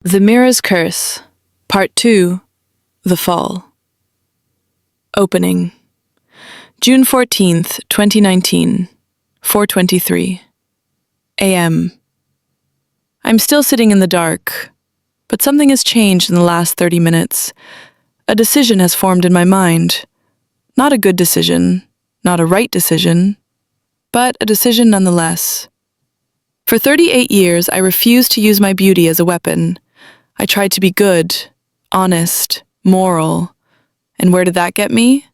The Mirror's Curse, Part 2, The Fall. Opening. June 14th, 2019, 4:23 a.m. I'm still sitting in the dark, but something has changed in the last 30 minutes. A decision has formed in my mind. Not a good decision, not a right decision, but a decision nonetheless. For 38 years, I refused to use my beauty as a weapon. I tried to be good, honest, moral. And where did that get me?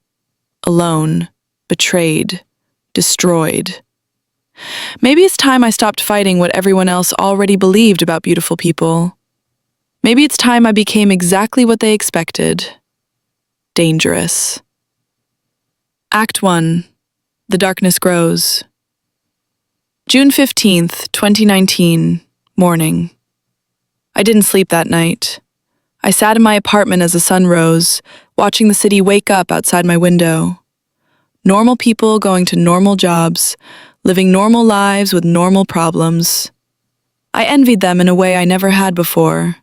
Alone, betrayed, destroyed. Maybe it's time I stopped fighting what everyone else already believed about beautiful people. Maybe it's time I became exactly what they expected. Dangerous. Act 1. The Darkness Grows. June 15th, 2019, morning. I didn't sleep that night. I sat in my apartment as the sun rose, watching the city wake up outside my window. Normal people going to normal jobs, living normal lives with normal problems. I envied them in a way I never had before.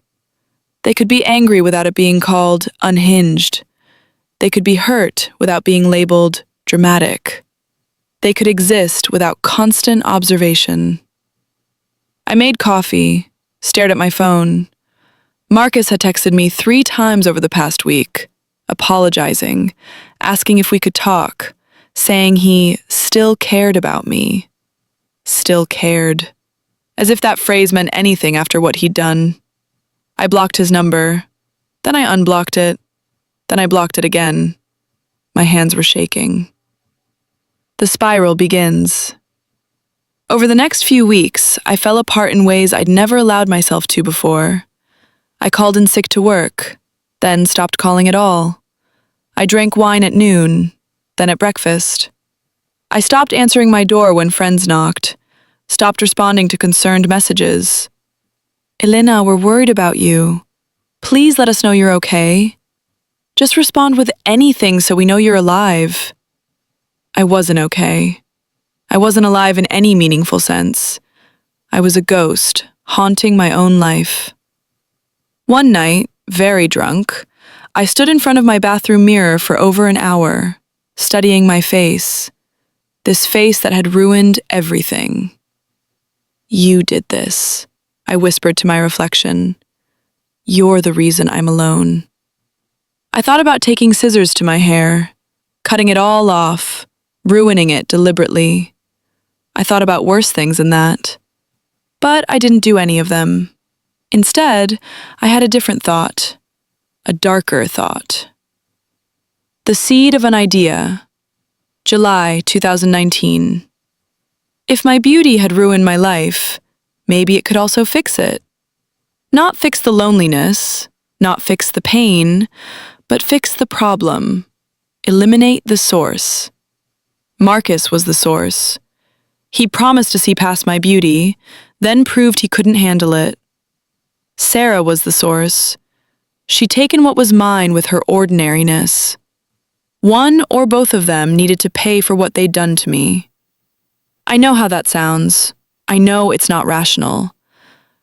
They could be angry without it being called unhinged. They could be hurt without being labeled dramatic. They could exist without constant observation. I made coffee, stared at my phone. Marcus had texted me 3 times over the past week, apologizing, asking if we could talk, saying he still cared about me. Still cared. As if that phrase meant anything after what he'd done. I blocked his number. Then I unblocked it. Then I blocked it again. My hands were shaking. The spiral begins. Over the next few weeks, I fell apart in ways I'd never allowed myself to before. I called in sick to work, then stopped calling at all. I drank wine at noon, then at breakfast. I stopped answering my door when friends knocked, stopped responding to concerned messages. Elena, we're worried about you. Please let us know you're okay. Just respond with anything so we know you're alive. I wasn't okay. I wasn't alive in any meaningful sense. I was a ghost, haunting my own life. One night, very drunk, I stood in front of my bathroom mirror for over an hour, studying my face. This face that had ruined everything. You did this, I whispered to my reflection. You're the reason I'm alone. I thought about taking scissors to my hair, cutting it all off, ruining it deliberately. I thought about worse things than that. But I didn't do any of them. Instead, I had a different thought. A darker thought. The seed of an idea. July 2019. If my beauty had ruined my life, maybe it could also fix it. Not fix the loneliness, not fix the pain, but fix the problem. Eliminate the source. Marcus was the source. He promised to see past my beauty, then proved he couldn't handle it. Sarah was the source. She'd taken what was mine with her ordinariness. One or both of them needed to pay for what they'd done to me. I know how that sounds. I know it's not rational.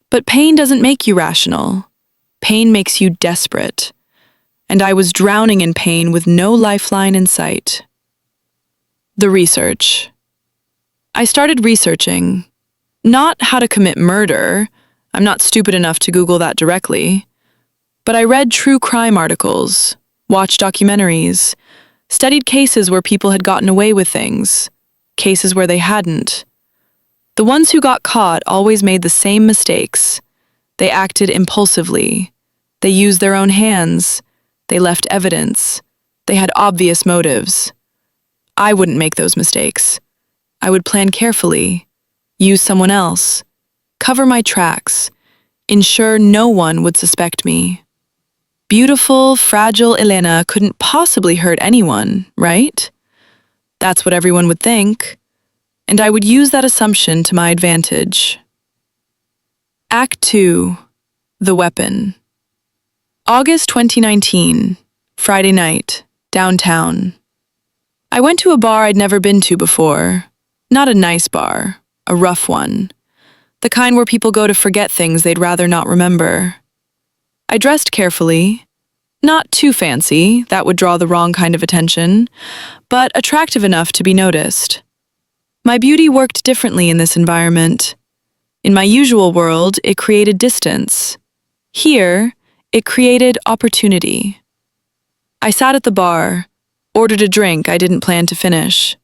But pain doesn't make you rational. Pain makes you desperate. And I was drowning in pain with no lifeline in sight. The research. I started researching. Not how to commit murder. I'm not stupid enough to Google that directly. But I read true crime articles, watched documentaries, studied cases where people had gotten away with things, cases where they hadn't. The ones who got caught always made the same mistakes. They acted impulsively. They used their own hands. They left evidence. They had obvious motives. I wouldn't make those mistakes. I would plan carefully, use someone else, cover my tracks, ensure no one would suspect me. Beautiful, fragile Elena couldn't possibly hurt anyone, right? That's what everyone would think, and I would use that assumption to my advantage. Act 2. The Weapon. August 2019, Friday night, downtown. I went to a bar I'd never been to before. Not a nice bar, a rough one. The kind where people go to forget things they'd rather not remember. I dressed carefully, not too fancy, that would draw the wrong kind of attention, but attractive enough to be noticed. My beauty worked differently in this environment. In my usual world, it created distance. Here, it created opportunity. I sat at the bar, ordered a drink I didn't plan to finish.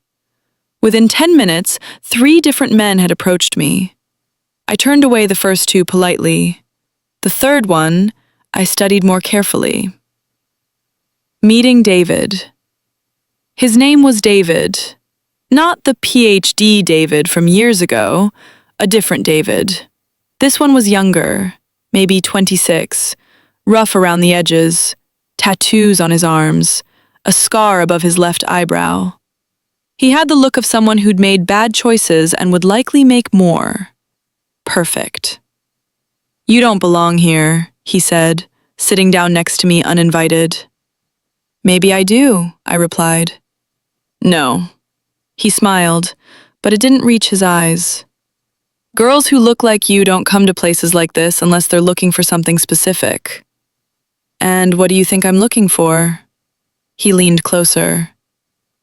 Within 10 minutes, 3 different men had approached me. I turned away the first 2 politely. The third one, I studied more carefully. Meeting David. His name was David. Not the PhD David from years ago, a different David. This one was younger, maybe 26, rough around the edges, tattoos on his arms, a scar above his left eyebrow. He had the look of someone who'd made bad choices and would likely make more. Perfect. "You don't belong here," he said, sitting down next to me uninvited. "Maybe I do," I replied. "No." He smiled, but it didn't reach his eyes. "Girls who look like you don't come to places like this unless they're looking for something specific." "And what do you think I'm looking for?" He leaned closer.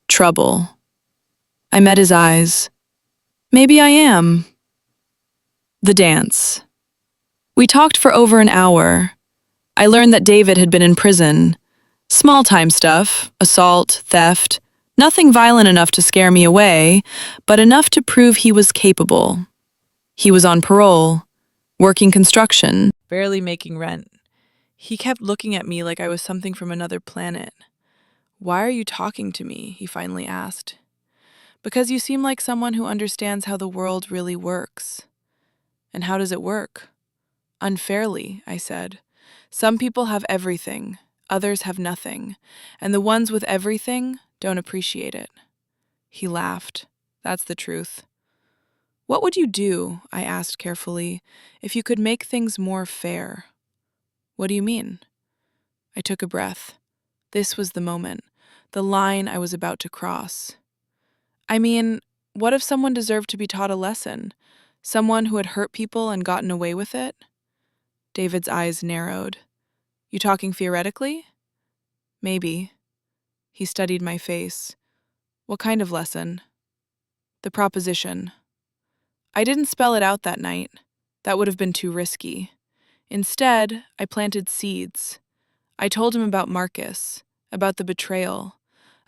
"Trouble." I met his eyes. "Maybe I am." The dance. We talked for over an hour. I learned that David had been in prison. Small-time stuff, assault, theft, nothing violent enough to scare me away, but enough to prove he was capable. He was on parole, working construction, barely making rent. He kept looking at me like I was something from another planet. "Why are you talking to me?" he finally asked. "Because you seem like someone who understands how the world really works." "And how does it work?" "Unfairly," I said. "Some people have everything, others have nothing, and the ones with everything don't appreciate it." He laughed. "That's the truth." "What would you do," I asked carefully, "if you could make things more fair?" "What do you mean?" I took a breath. This was the moment, the line I was about to cross. "I mean, what if someone deserved to be taught a lesson? Someone who had hurt people and gotten away with it?" David's eyes narrowed. "You talking theoretically?" "Maybe." He studied my face. "What kind of lesson?" "The proposition." I didn't spell it out that night. That would have been too risky. Instead, I planted seeds. I told him about Marcus, about the betrayal,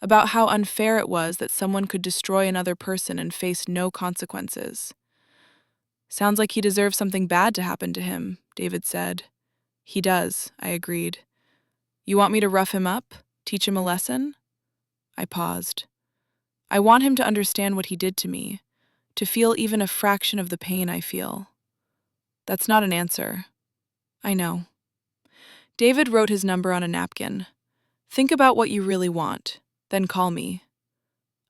about how unfair it was that someone could destroy another person and face no consequences. "Sounds like he deserves something bad to happen to him," David said. "He does," I agreed. "You want me to rough him up? Teach him a lesson?" I paused. "I want him to understand what he did to me, to feel even a fraction of the pain I feel." "That's not an answer." "I know." David wrote his number on a napkin. "Think about what you really want, then call me."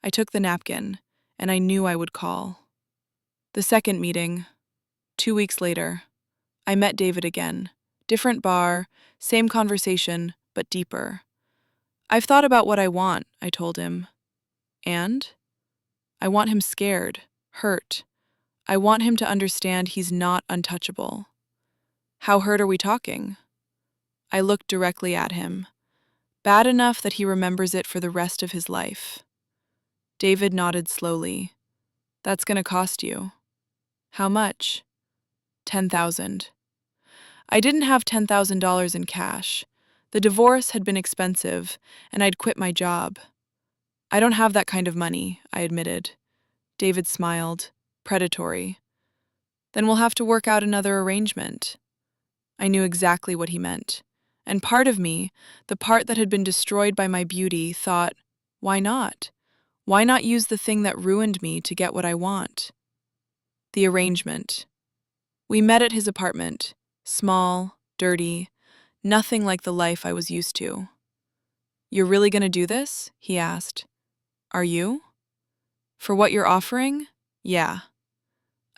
I took the napkin, and I knew I would call. The second meeting, 2 weeks later, I met David again. Different bar, same conversation, but deeper. "I've thought about what I want," I told him. "And?" "I want him scared, hurt. I want him to understand he's not untouchable." "How hurt are we talking?" I looked directly at him. "Bad enough that he remembers it for the rest of his life." David nodded slowly. "That's gonna cost you." "How much?" 10,000. I didn't have $10,000 in cash. The divorce had been expensive, and I'd quit my job. "I don't have that kind of money," I admitted. David smiled, predatory. "Then we'll have to work out another arrangement." I knew exactly what he meant. And part of me, the part that had been destroyed by my beauty, thought, why not? Why not use the thing that ruined me to get what I want? The arrangement. We met at his apartment, small, dirty, nothing like the life I was used to. "You're really gonna do this?" he asked. "Are you?" "For what you're offering? Yeah."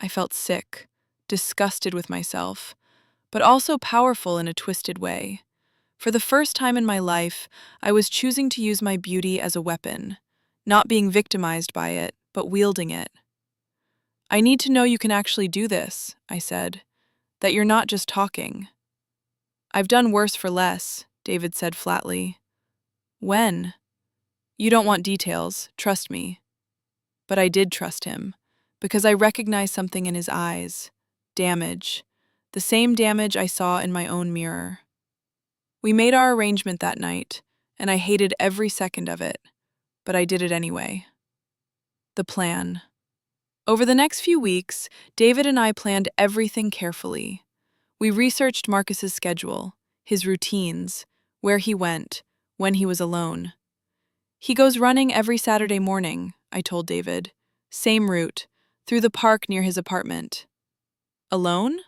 I felt sick, disgusted with myself, but also powerful in a twisted way. For the first time in my life, I was choosing to use my beauty as a weapon, not being victimized by it, but wielding it. "I need to know you can actually do this," I said, "that you're not just talking." I've done worse for less, David said flatly. When? You don't want details, trust me. But I did trust him, because I recognized something in his eyes. Damage. The same damage I saw in my own mirror. We made our arrangement that night, and I hated every second of it, but I did it anyway. The plan. Over the next few weeks, David and I planned everything carefully. We researched Marcus's schedule, his routines, where he went, when he was alone. He goes running every Saturday morning, I told David. Same route, through the park near his apartment. Alone?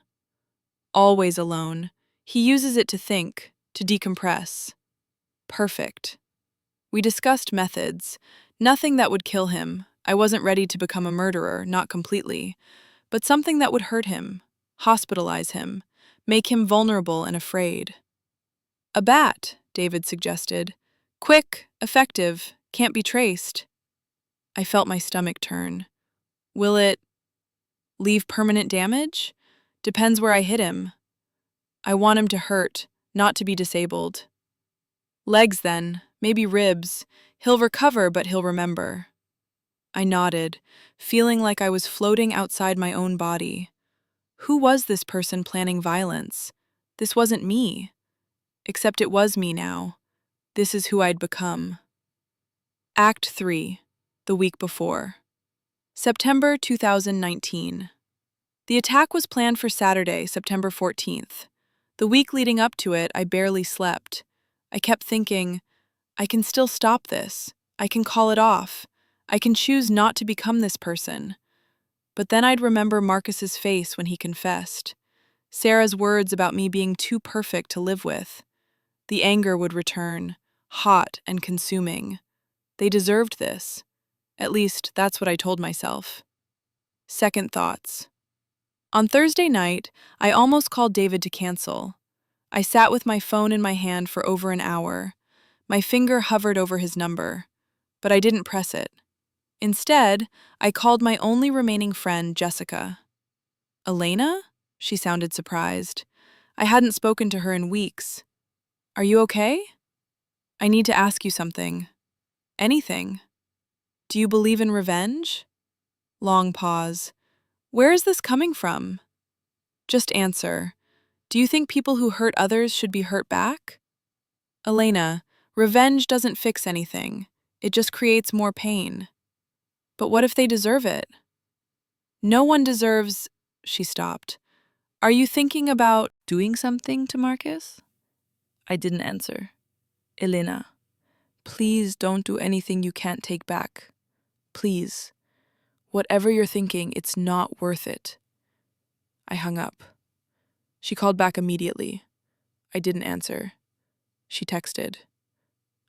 Always alone. He uses it to think, to decompress. Perfect. We discussed methods. Nothing that would kill him. I wasn't ready to become a murderer, not completely. But something that would hurt him, hospitalize him, make him vulnerable and afraid. A bat, David suggested. Quick, effective, can't be traced. I felt my stomach turn. Will it leave permanent damage? Depends where I hit him. I want him to hurt, not to be disabled. Legs then, maybe ribs. He'll recover, but he'll remember. I nodded, feeling like I was floating outside my own body. Who was this person planning violence? This wasn't me. Except it was me now. This is who I'd become. Act 3. The week before. September 2019. The attack was planned for Saturday, September 14th. The week leading up to it, I barely slept. I kept thinking, I can still stop this. I can call it off. I can choose not to become this person. But then I'd remember Marcus's face when he confessed. Sarah's words about me being too perfect to live with. The anger would return, hot and consuming. They deserved this. At least, that's what I told myself. Second thoughts. On Thursday night, I almost called David to cancel. I sat with my phone in my hand for over an hour. My finger hovered over his number, but I didn't press it. Instead, I called my only remaining friend, Jessica. Elena? She sounded surprised. I hadn't spoken to her in weeks. Are you okay? I need to ask you something. Anything. Do you believe in revenge? Long pause. Where is this coming from? Just answer. Do you think people who hurt others should be hurt back? Elena, revenge doesn't fix anything. It just creates more pain. But what if they deserve it? No one deserves... She stopped. Are you thinking about doing something to Marcus? I didn't answer. Elena, please don't do anything you can't take back. Please. Whatever you're thinking, it's not worth it. I hung up. She called back immediately. I didn't answer. She texted.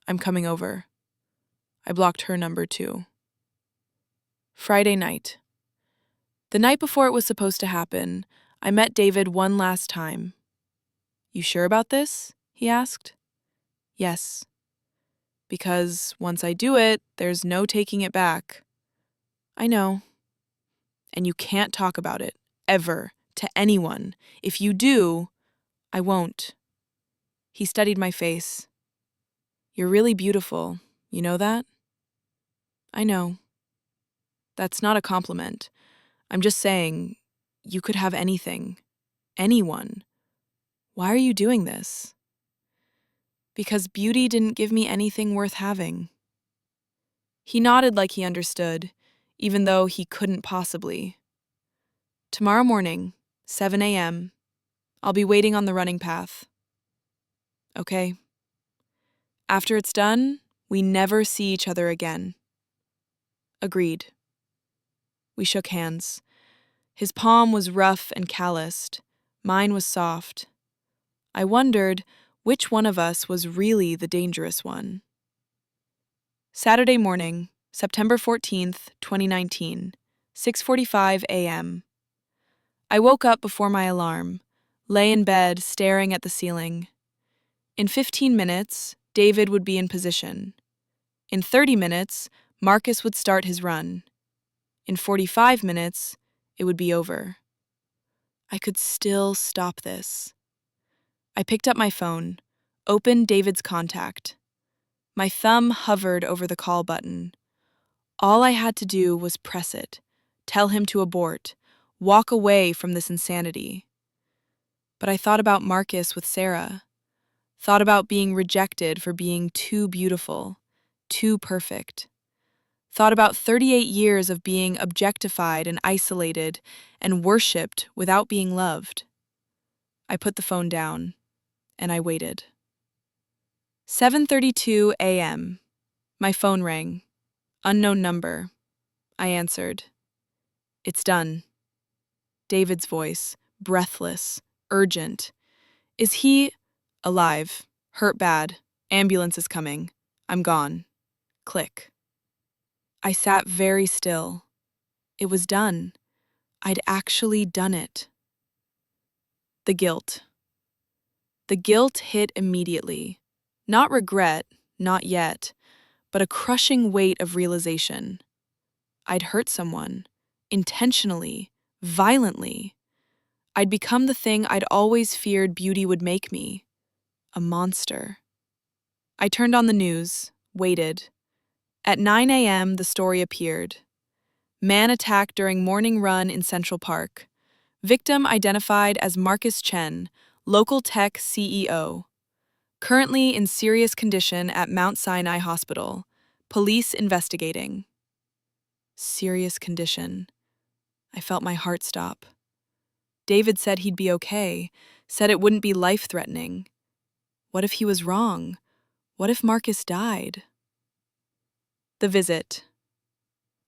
I'm coming over. I blocked her number too. Friday night. The night before it was supposed to happen, I met David one last time. You sure about this? He asked. Yes. Because once I do it, there's no taking it back. I know. And you can't talk about it, ever, to anyone. If you do, I won't. He studied my face. You're really beautiful, you know that? I know. That's not a compliment. I'm just saying, you could have anything. Anyone. Why are you doing this? Because beauty didn't give me anything worth having. He nodded like he understood, even though he couldn't possibly. Tomorrow morning, 7 a.m., I'll be waiting on the running path. Okay. After it's done, we never see each other again. Agreed. We shook hands. His palm was rough and calloused. Mine was soft. I wondered which one of us was really the dangerous one. Saturday morning, September 14th, 2019, 6:45 a.m. I woke up before my alarm, lay in bed staring at the ceiling. In 15 minutes, David would be in position. In 30 minutes, Marcus would start his run. In 45 minutes, it would be over. I could still stop this. I picked up my phone, opened David's contact. My thumb hovered over the call button. All I had to do was press it, tell him to abort, walk away from this insanity. But I thought about Marcus with Sarah, thought about being rejected for being too beautiful, too perfect. Thought about 38 years of being objectified and isolated and worshipped without being loved. I put the phone down, and I waited. 7:32 a.m. My phone rang. Unknown number. I answered. It's done. David's voice, breathless, urgent. Is he alive? Hurt bad. Ambulance is coming. I'm gone. Click. I sat very still. It was done. I'd actually done it. The guilt. The guilt hit immediately. Not regret, not yet, but a crushing weight of realization. I'd hurt someone, intentionally, violently. I'd become the thing I'd always feared beauty would make me, a monster. I turned on the news, waited. At 9 a.m., the story appeared. Man attacked during morning run in Central Park. Victim identified as Marcus Chen, local tech CEO. Currently in serious condition at Mount Sinai Hospital. Police investigating. Serious condition. I felt my heart stop. David said he'd be okay, said it wouldn't be life-threatening. What if he was wrong? What if Marcus died? The visit.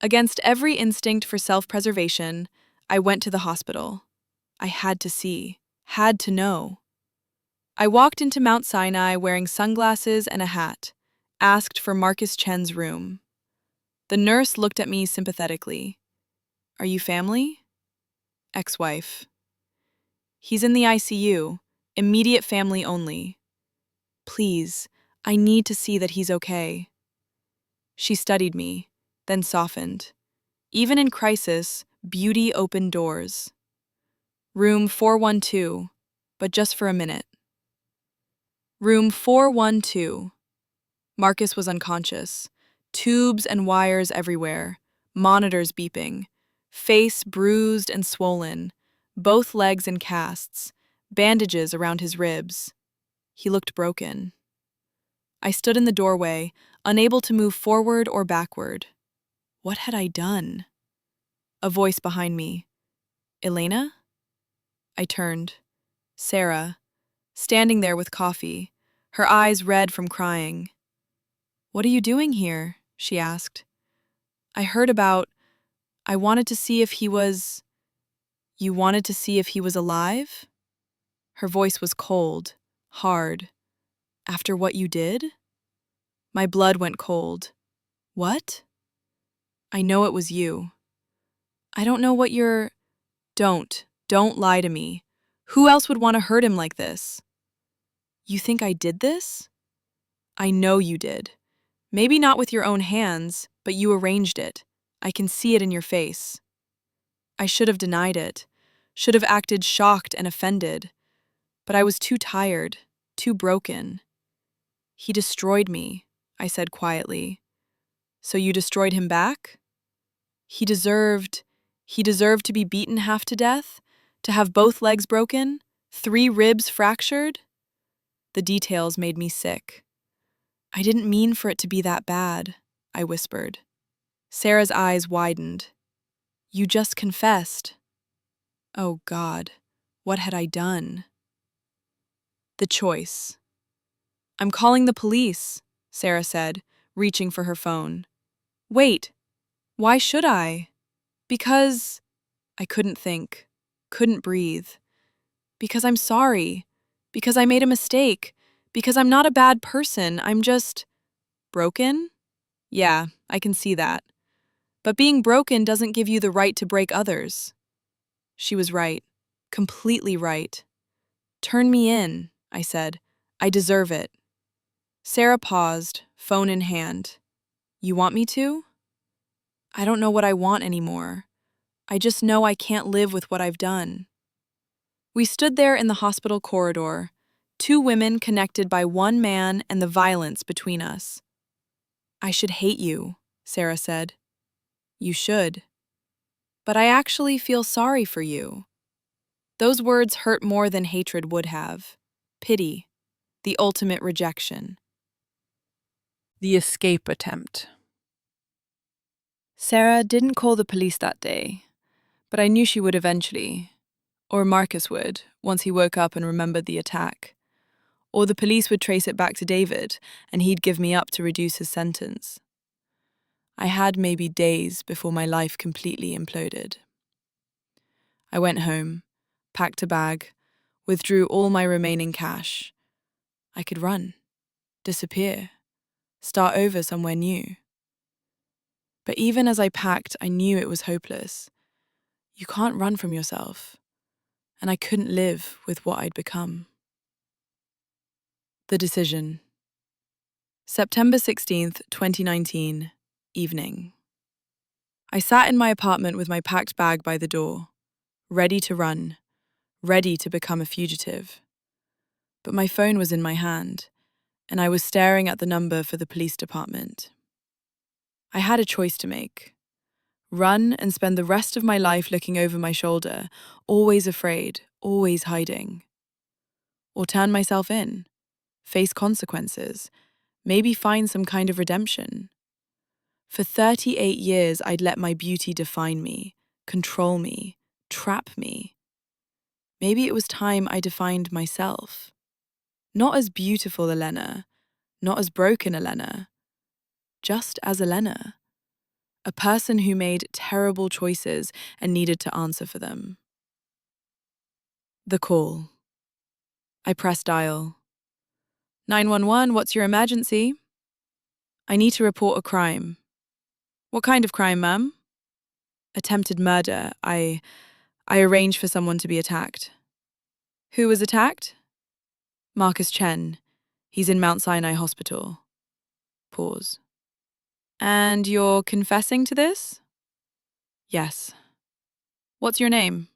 Against every instinct for self-preservation, I went to the hospital. I had to see, had to know. I walked into Mount Sinai wearing sunglasses and a hat, asked for Marcus Chen's room. The nurse looked at me sympathetically. Are you family? Ex-wife. He's in the ICU, immediate family only. Please, I need to see that he's okay. She studied me, then softened. Even in crisis, beauty opened doors. Room 412, but just for a minute. Room 412. Marcus was unconscious. Tubes and wires everywhere, monitors beeping, face bruised and swollen, both legs in casts, bandages around his ribs. He looked broken. I stood in the doorway, unable to move forward or backward. What had I done? A voice behind me. Elena? I turned. Sarah, standing there with coffee, her eyes red from crying. What are you doing here? She asked. I wanted to see if he was... You wanted to see if he was alive? Her voice was cold, hard. After what you did? My blood went cold. What? I know it was you. I don't know what you're... Don't lie to me. Who else would want to hurt him like this? You think I did this? I know you did. Maybe not with your own hands, but you arranged it. I can see it in your face. I should have denied it, should have acted shocked and offended, but I was too tired, too broken. He destroyed me, I said quietly. So you destroyed him back? He deserved to be beaten half to death, to have both legs broken, 3 ribs fractured? The details made me sick. I didn't mean for it to be that bad, I whispered. Sarah's eyes widened. You just confessed. Oh God, what had I done? The choice. I'm calling the police, Sarah said, reaching for her phone. Wait, why should I? Because... I couldn't think, couldn't breathe. Because I'm sorry. Because I made a mistake. Because I'm not a bad person. I'm just... broken? Yeah, I can see that. But being broken doesn't give you the right to break others. She was right. Completely right. Turn me in, I said. I deserve it. Sarah paused, phone in hand. You want me to? I don't know what I want anymore. I just know I can't live with what I've done. We stood there in the hospital corridor, 2 women connected by one man and the violence between us. I should hate you, Sarah said. You should. But I actually feel sorry for you. Those words hurt more than hatred would have. Pity, the ultimate rejection. The escape attempt. Sarah didn't call the police that day, but I knew she would eventually. Or Marcus would, once he woke up and remembered the attack. Or the police would trace it back to David, and he'd give me up to reduce his sentence. I had maybe days before my life completely imploded. I went home, packed a bag, withdrew all my remaining cash. I could run, disappear, start over somewhere new. But even as I packed, I knew it was hopeless. You can't run from yourself, and I couldn't live with what I'd become. The decision. September 16th, 2019, evening. I sat in my apartment with my packed bag by the door, ready to run, ready to become a fugitive. But my phone was in my hand, and I was staring at the number for the police department. I had a choice to make. Run and spend the rest of my life looking over my shoulder, always afraid, always hiding. Or turn myself in, face consequences, maybe find some kind of redemption. For 38 years, I'd let my beauty define me, control me, trap me. Maybe it was time I defined myself. Not as beautiful Elena, not as broken Elena, just as Elena. A person who made terrible choices and needed to answer for them. The call. I pressed dial. 911, what's your emergency? I need to report a crime. What kind of crime, ma'am? Attempted murder. I arranged for someone to be attacked. Who was attacked? Marcus Chen. He's in Mount Sinai Hospital. Pause. And you're confessing to this? Yes. What's your name?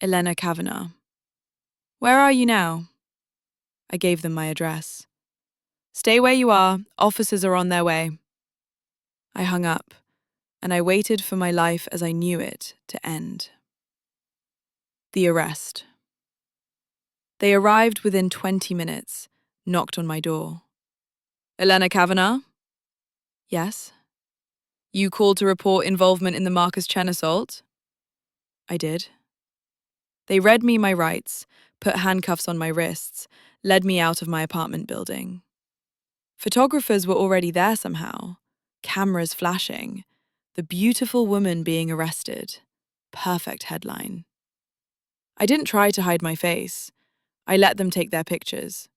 Elena Kavanaugh. Where are you now? I gave them my address. Stay where you are. Officers are on their way. I hung up, and I waited for my life as I knew it to end. The arrest. They arrived within 20 minutes, knocked on my door. Elena Kavanaugh? Yes. You called to report involvement in the Marcus Chen assault? I did. They read me my rights, put handcuffs on my wrists, led me out of my apartment building. Photographers were already there somehow, cameras flashing, the beautiful woman being arrested. Perfect headline. I didn't try to hide my face. I let them take their pictures.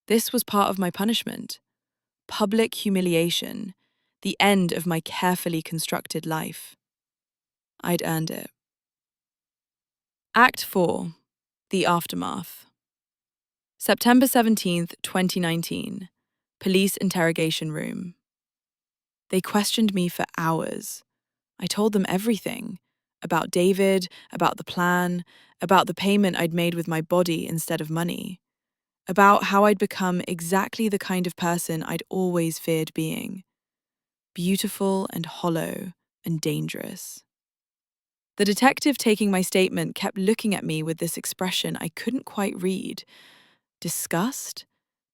This was part of my punishment. Public humiliation, the end of my carefully constructed life. I'd earned it. Act 4. The Aftermath. September 17th, 2019. Police interrogation room. They questioned me for hours. I told them everything. About David, about the plan, about the payment I'd made with my body instead of money. About how I'd become exactly the kind of person I'd always feared being. Beautiful and hollow and dangerous. The detective taking my statement kept looking at me with this expression I couldn't quite read. Disgust?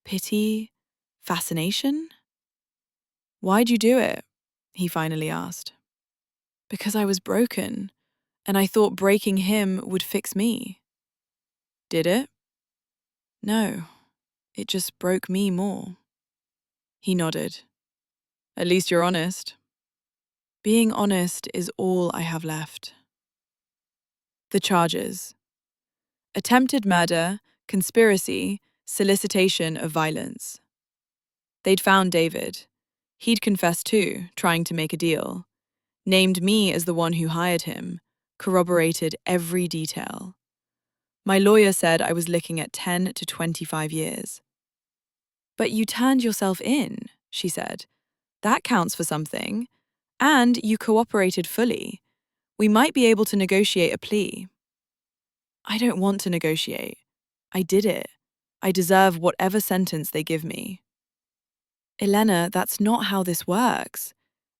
Pity? Fascination? Why'd you do it? He finally asked. Because I was broken, and I thought breaking him would fix me. Did it? No, it just broke me more. He nodded. At least you're honest. Being honest is all I have left. The charges. Attempted murder, conspiracy, solicitation of violence. They'd found David. He'd confessed too, trying to make a deal. Named me as the one who hired him. Corroborated every detail. My lawyer said I was looking at 10 to 25 years. But you turned yourself in, she said. That counts for something. And you cooperated fully. We might be able to negotiate a plea. I don't want to negotiate. I did it. I deserve whatever sentence they give me. Elena, that's not how this works.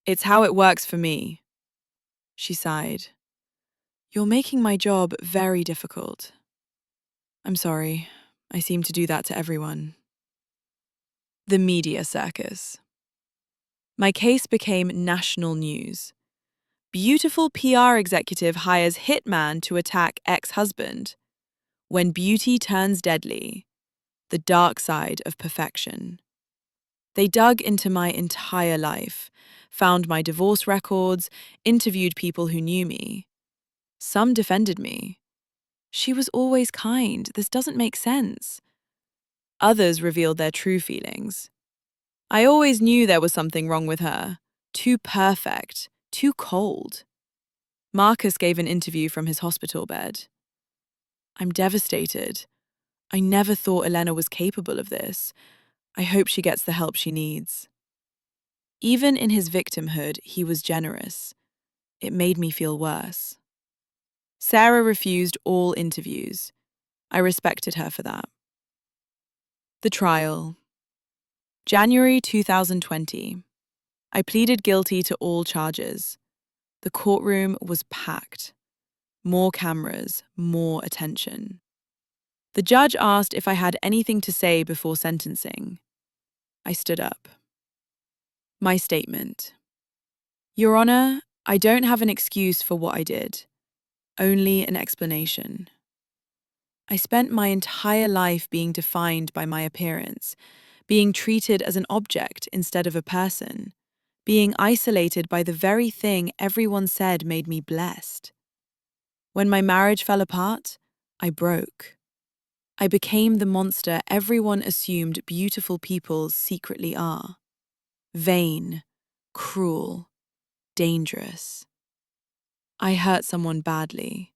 It's how it works for me. She sighed. You're making my job very difficult. I'm sorry. I seem to do that to everyone. The media circus. My case became national news. Beautiful PR executive hires hitman to attack ex-husband. When beauty turns deadly. The dark side of perfection. They dug into my entire life, found my divorce records, interviewed people who knew me. Some defended me. She was always kind. This doesn't make sense. Others revealed their true feelings. I always knew there was something wrong with her. Too perfect, too cold. Marcus gave an interview from his hospital bed. I'm devastated. I never thought Elena was capable of this. I hope she gets the help she needs. Even in his victimhood, he was generous. It made me feel worse. Sarah refused all interviews. I respected her for that. The trial. January 2020. I pleaded guilty to all charges. The courtroom was packed. More cameras, more attention. The judge asked if I had anything to say before sentencing. I stood up. My statement. Your Honor, I don't have an excuse for what I did, only an explanation. I spent my entire life being defined by my appearance, being treated as an object instead of a person, being isolated by the very thing everyone said made me blessed. When my marriage fell apart, I broke. I became the monster everyone assumed beautiful people secretly are. Vain, cruel, dangerous. I hurt someone badly.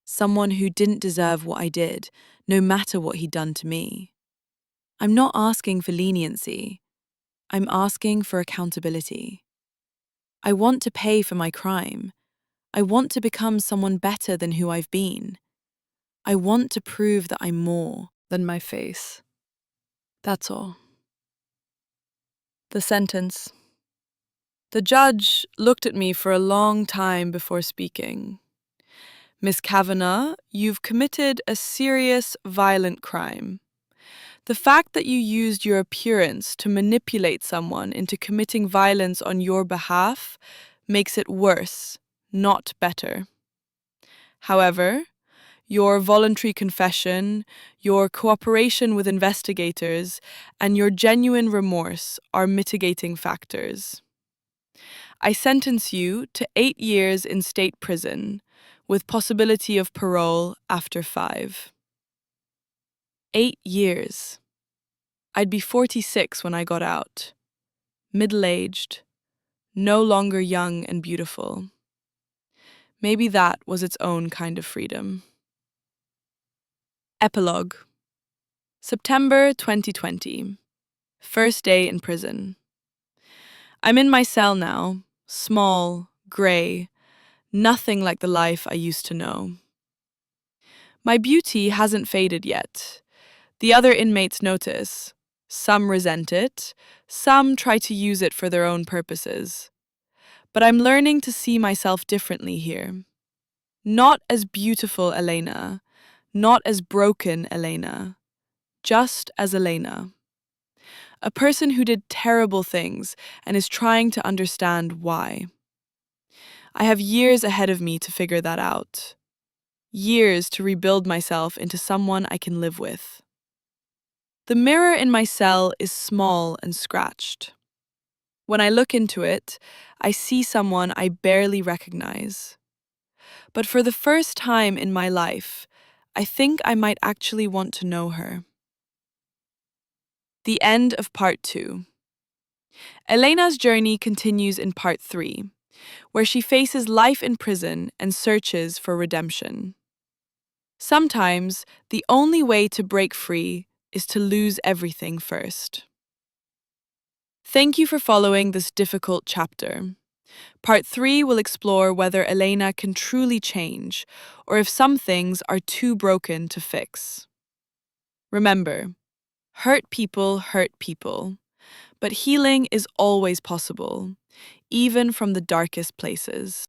Someone who didn't deserve what I did, no matter what he'd done to me. I'm not asking for leniency. I'm asking for accountability. I want to pay for my crime. I want to become someone better than who I've been. I want to prove that I'm more than my face. That's all. The sentence. The judge looked at me for a long time before speaking. Miss Kavanaugh, you've committed a serious, violent crime. The fact that you used your appearance to manipulate someone into committing violence on your behalf makes it worse, not better. However, your voluntary confession, your cooperation with investigators, and your genuine remorse are mitigating factors. I sentence you to 8 years in state prison, with possibility of parole after 5. 8 years. I'd be 46 when I got out. Middle-aged, no longer young and beautiful. Maybe that was its own kind of freedom. Epilogue. September 2020. First day in prison. I'm in my cell now, small, grey, nothing like the life I used to know. My beauty hasn't faded yet. The other inmates notice. Some resent it, some try to use it for their own purposes. But I'm learning to see myself differently here. Not as beautiful Elena, not as broken Elena, just as Elena. A person who did terrible things and is trying to understand why. I have years ahead of me to figure that out. Years to rebuild myself into someone I can live with. The mirror in my cell is small and scratched. When I look into it, I see someone I barely recognize. But for the first time in my life, I think I might actually want to know her. The end of part 2. Elena's journey continues in part 3, where she faces life in prison and searches for redemption. Sometimes, the only way to break free is to lose everything first. Thank you for following this difficult chapter. Part 3 will explore whether Elena can truly change, or if some things are too broken to fix. Remember, Hurt people, but healing is always possible, even from the darkest places.